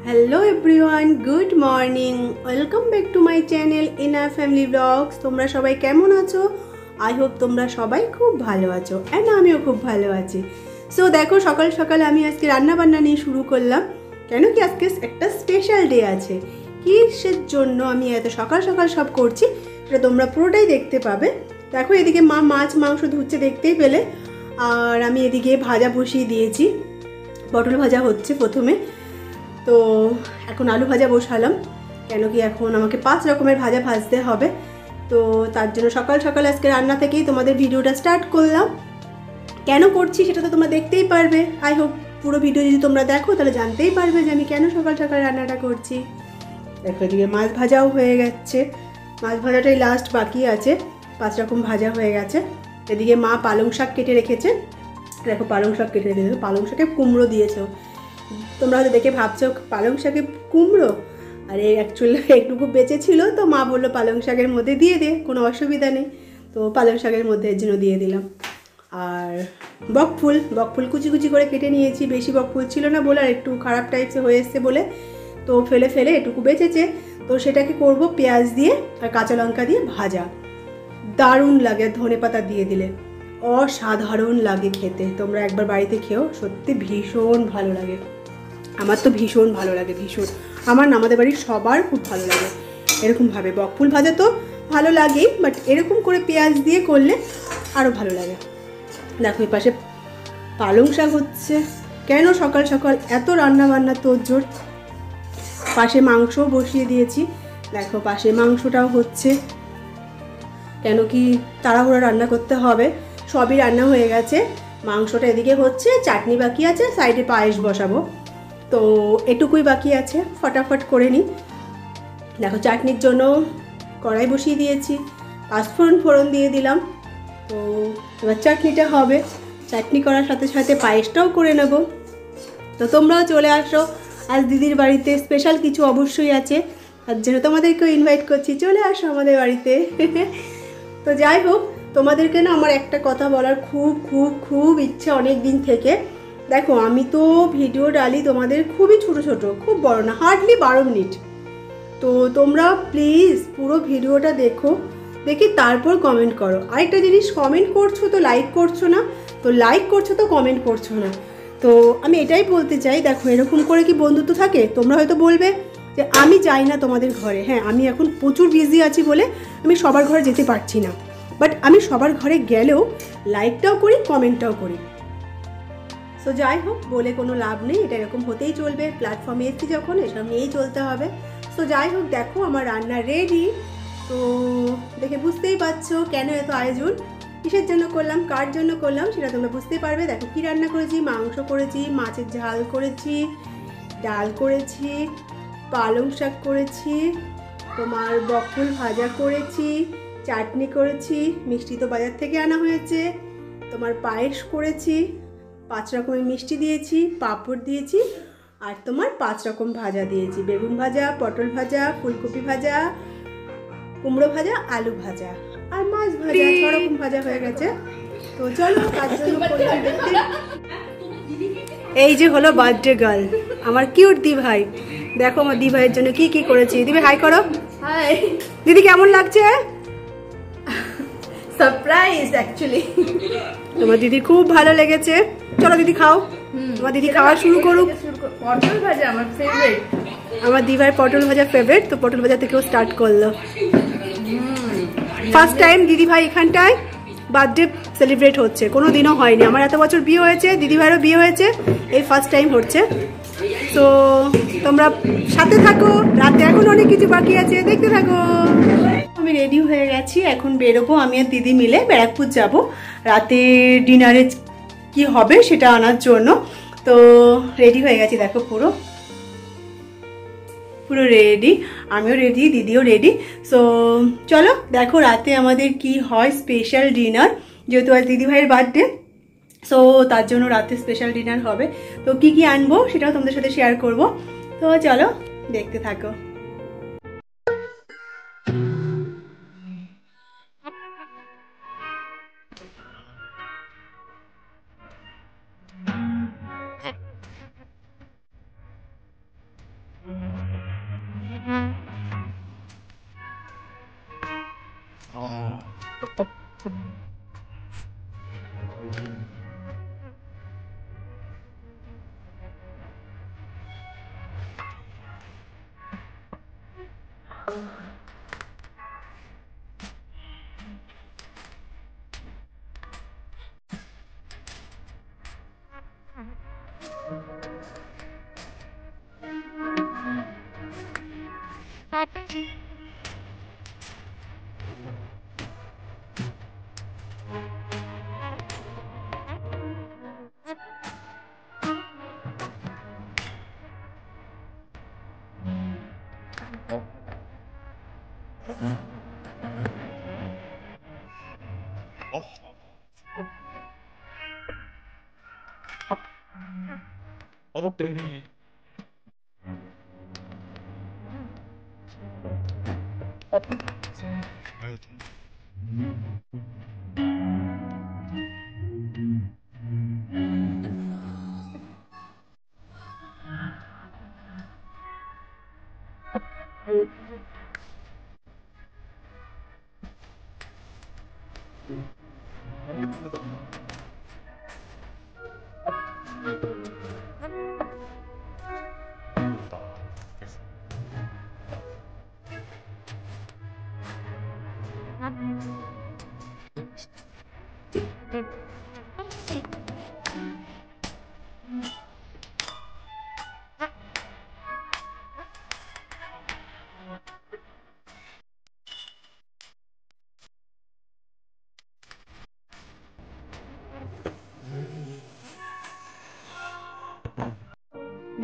Hello everyone good morning welcome back to my channel इना family vlogs. তোমরা সবাই কেমন আছো? আই হোপ তোমরা সবাই খুব ভালো আছো এন্ড আমিও খুব ভালো আছি। সো দেখো সকাল সকাল আমি আজকে রান্না বান্না নিয়ে শুরু করলাম। কেন কি আজকে একটা স্পেশাল ডে আছে। কিসের জন্য আমি এত সকাল সকাল সব করছি সেটা তোমরা পুরোটাই দেখতে পাবে। দেখো এদিকে মা মাছ মাংস ধুচ্ছে দেখতেই পেলে, আর আমি এদিকে ভাজা বসিয়ে দিয়েছি। পটল ভাজা হচ্ছে প্রথমে, তো এখন আলু ভাজা বসালাম। কেন কি এখন আমাকে 5 রকমের ভাজা ভাজতে হবে, তো তার জন্য সকাল সকাল আজকে রান্না থেকেই তোমাদের ভিডিওটা স্টার্ট করলাম। কেন করছি সেটা তো তোমরা দেখতেই পারবে। আই হোপ পুরো ভিডিও যদি তোমরা দেখো তাহলে জানতেই পারবে যে আমি কেন সকাল সকাল রান্নাটা করছি। দেখো এদিকে মাছ ভাজাও হয়ে গেছে, মাছ ভাজাটাই লাস্ট বাকি আছে। 5 রকম ভাজা হয়ে গেছে। এদিকে মা পালং শাক কেটে রেখেছে। দেখো পালং শাক কেটে রেখেছে, পালং শাকে কুমড়ো দিয়েছে। তোমরা হয়তো দেখে ভাবছো পালং শাকে কুমড়ো, আর অ্যাকচুয়ালি একটুকু বেঁচে ছিল, তো মা বললো পালং শাকের মধ্যে দিয়ে দে, কোনো অসুবিধা নেই। তো পালং শাকের মধ্যে এর জন্য দিয়ে দিলাম। আর বকফুল কুচি কুচি করে কেটে নিয়েছি, বেশি বকফুল ছিল না বলে আর একটু খারাপ টাইপসে হয়ে এসছে বলে তো ফেলে ফেলে এটুকু বেঁচেছে। তো সেটাকে করব পেঁয়াজ দিয়ে আর কাঁচা লঙ্কা দিয়ে ভাজা। দারুণ লাগে ধনে পাতা দিয়ে দিলে, অসাধারণ লাগে খেতে। তোমরা একবার বাড়িতে খেও, সত্যি ভীষণ ভালো লাগে। আমার তো ভীষণ ভালো লাগে, ভীষণ। আমার না আমাদের বাড়ির সবার খুব ভালো লাগে এরকমভাবে। বকফুল ভাজা তো ভালো লাগেই, বাট এরকম করে পেঁয়াজ দিয়ে করলে আরও ভালো লাগে। দেখো এই পাশে পালং শাক হচ্ছে। কেন সকাল সকাল এত রান্না বান্না তোড়জোড়। পাশে মাংসও বসিয়ে দিয়েছি। দেখো পাশে মাংসটাও হচ্ছে। কেন কি তাড়াহুড়ো রান্না করতে হবে। সবই রান্না হয়ে গেছে, মাংসটা এদিকে হচ্ছে, চাটনি বাকি আছে, সাইডে পায়েস বসাবো, তো এটুকুই বাকি আছে, ফটাফট করে নিই। দেখো চাটনির জন্য কড়াই বসিয়ে দিয়েছি, পাঁচফোড়ন ফোড়ন দিয়ে দিলাম। তো এবার চাটনিটা হবে, চাটনি করার সাথে সাথে পায়েসটাও করে নেব। তো তোমরাও চলে আসো, আজ দিদির বাড়িতে স্পেশাল কিছু অবশ্যই আছে, তার জন্য তোমাদেরকেও ইনভাইট করছি, চলে আসো আমাদের বাড়িতে। তো যাই হোক, তোমাদেরকে না আমার একটা কথা বলার খুব খুব খুব ইচ্ছা অনেক দিন থেকে। দেখো আমি তো ভিডিও ডালি তোমাদের খুবই ছোট ছোট, খুব বড় না, হার্ডলি 12 মিনিট। তো তোমরা প্লিজ পুরো ভিডিওটা দেখো, দেখি তারপর কমেন্ট করো। আরেকটা জিনিস, কমেন্ট করছো তো লাইক করছো না, তো লাইক করছো তো কমেন্ট করছো না। তো আমি এটাই বলতে চাই, দেখো এরকম করে কি বন্ধুত্ব থাকে? তোমরা হয়তো বলবে যে আমি যাই না তোমাদের ঘরে। হ্যাঁ, আমি এখন প্রচুর বিজি আছি বলে আমি সবার ঘরে যেতে পারছি না, বাট আমি সবার ঘরে গেলেও লাইকটাও করি, কমেন্টটাও করি। সো যাই হোক, বলে কোনো লাভ নেই, এটা এরকম হতেই চলবে। প্ল্যাটফর্মে এসেছি যখন, এসব নিয়েই চলতে হবে। সো যাই হোক, দেখো আমার রান্না রেডি। তো দেখে বুঝতেই পারছো কেন এত আয়োজন, কিসের জন্য করলাম, কার জন্য করলাম সেটা তোমরা বুঝতেই পারবে। দেখো কী রান্না করেছি, মাংস করেছি, মাছের ঝাল করেছি, ডাল করেছি, পালং শাক করেছি, তোমার বকফুল ভাজা করেছি, চাটনি করেছি, মিষ্টি তো বাজার থেকে আনা হয়েছে, তোমার পায়েস করেছি, 5 রকমের মিষ্টি দিয়েছি, পাঁপড় দিয়েছি, আর তোমার 5 রকম ভাজা দিয়েছি, বেগুন ভাজা, পটল ভাজা, ফুলকপি ভাজা, কুমড়ো ভাজা, আলু ভাজা, আর মাছ ভাজা। 6 রকম ভাজা হয়ে গেছে। তো চলো কার জন্য করলাম দেখতে। এই যে হলো বার্থডে গার্ল, আমার কিউট দি ভাই। দেখো আমার দি ভাইয়ের জন্য কি কি করেছি। দিদি হাই করো। হাই দিদি কেমন লাগছে? Surprise actually. তোমার দিদি খুব ভালো লেগেছে। চলো দিদি খাও, তোমার দিদি খাওয়া শুরু করুক। পটল ভাজা আমার ফেভারিট, আমার দি ভাই পটল ভাজা ফেভারিট, তো পটল ভাজা থেকেও স্টার্ট করলো। ফার্স্ট টাইম দিদি ভাই এখানটায় বার্থডে সেলিব্রেট হচ্ছে, কোনো দিনও হয়নি। আমার এত বছর বিয়ে হয়েছে, দিদি ভাইয়েরও বিয়ে হয়েছে, এই ফার্স্ট টাইম হচ্ছে। তো তোমরা সাথে থাকো, রাতে এখন অনেক কিছু বাকি আছে, দেখতে থাকো। আমি রেডি হয়ে গেছি, এখন বেরোবো আমি আর দিদি মিলে ব্যারাকপুর যাব রাতে ডিনারে কি হবে সেটা আনার জন্য। তো রেডি হয়ে গেছি, দেখো পুরো পুরো রেডি, আমিও রেডি, দিদিও রেডি। সো চলো দেখো রাতে আমাদের কি হয় স্পেশাল ডিনার, যেহেতু আজ দিদি ভাইয়ের বার্থডে, সো তার জন্য রাতে স্পেশাল ডিনার হবে। তো কি কি আনবো সেটাও তোমাদের সাথে শেয়ার করব। তো চলো দেখতে থাকো।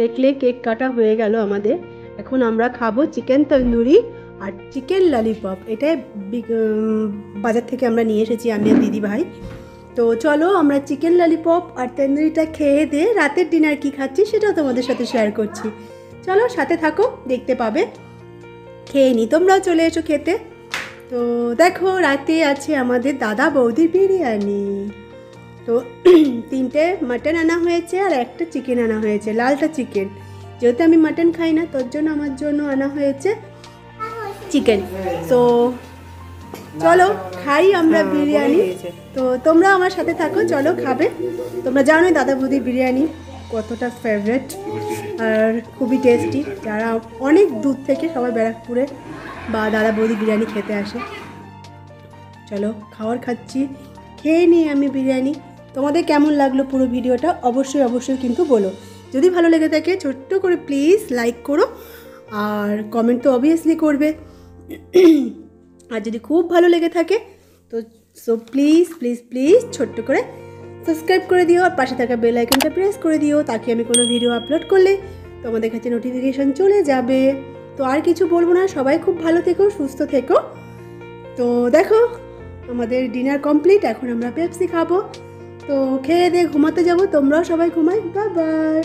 দেখলে কেক কাটা হয়ে গেল আমাদের। এখন আমরা খাবো চিকেন তন্দুরি আর চিকেন ললিপপ। এটা বাজার থেকে আমরা নিয়ে এসেছি আমি আর দিদি ভাই। তো চলো আমরা চিকেন ললিপপ আর তন্দুরিটা খেয়ে দিয়ে রাতের ডিনার কি খাচ্ছি সেটাও তোমাদের সাথে শেয়ার করছি। চলো সাথে থাকো, দেখতে পাবে। খেয়ে নি, তোমরাও চলে এসো খেতে। তো দেখো রাতে আছে আমাদের দাদা বৌদির বিরিয়ানি। তো 3টে মাটন আনা হয়েছে আর একটা চিকেন আনা হয়েছে, লালটা চিকেন। যেহেতু আমি মাটন খাই না তোর জন্য আমার জন্য আনা হয়েছে চিকেন। তো চলো খাই আমরা বিরিয়ানি। তো তোমরা আমার সাথে থাকো, চলো খাবে। তোমরা জানোই দাদা বৌদির বিরিয়ানি কতটা ফেভারেট আর খুবই টেস্টি। যারা অনেক দূর থেকে সবাই ব্যারাকপুরে বা দাদা বৌদি বিরিয়ানি খেতে আসে। চলো খাবার খাচ্ছি, খেয়ে নিই আমি বিরিয়ানি। তোমাদের কেমন লাগলো পুরো ভিডিওটা অবশ্যই কিন্তু বলো। যদি ভালো লেগে থাকে ছোট্ট করে প্লিজ লাইক করো, আর কমেন্ট তো অবভিয়াসলি করবে। আর যদি খুব ভালো লেগে থাকে তো প্লিজ ছোট্ট করে সাবস্ক্রাইব করে দিও, আর পাশে থাকা বেল আইকনটা প্রেস করে দিও, তাকে আমি কোনো ভিডিও আপলোড করলে তোমাদের কাছে নোটিফিকেশান চলে যাবে। তো আর কিছু বলবো না, সবাই খুব ভালো থেকো, সুস্থ থেকো। তো দেখো আমাদের ডিনার কমপ্লিট, এখন আমরা পেপসি খাবো। তো খেয়ে দিয়ে ঘুমাতে যাবো, তোমরাও সবাই ঘুমাই। Bye bye.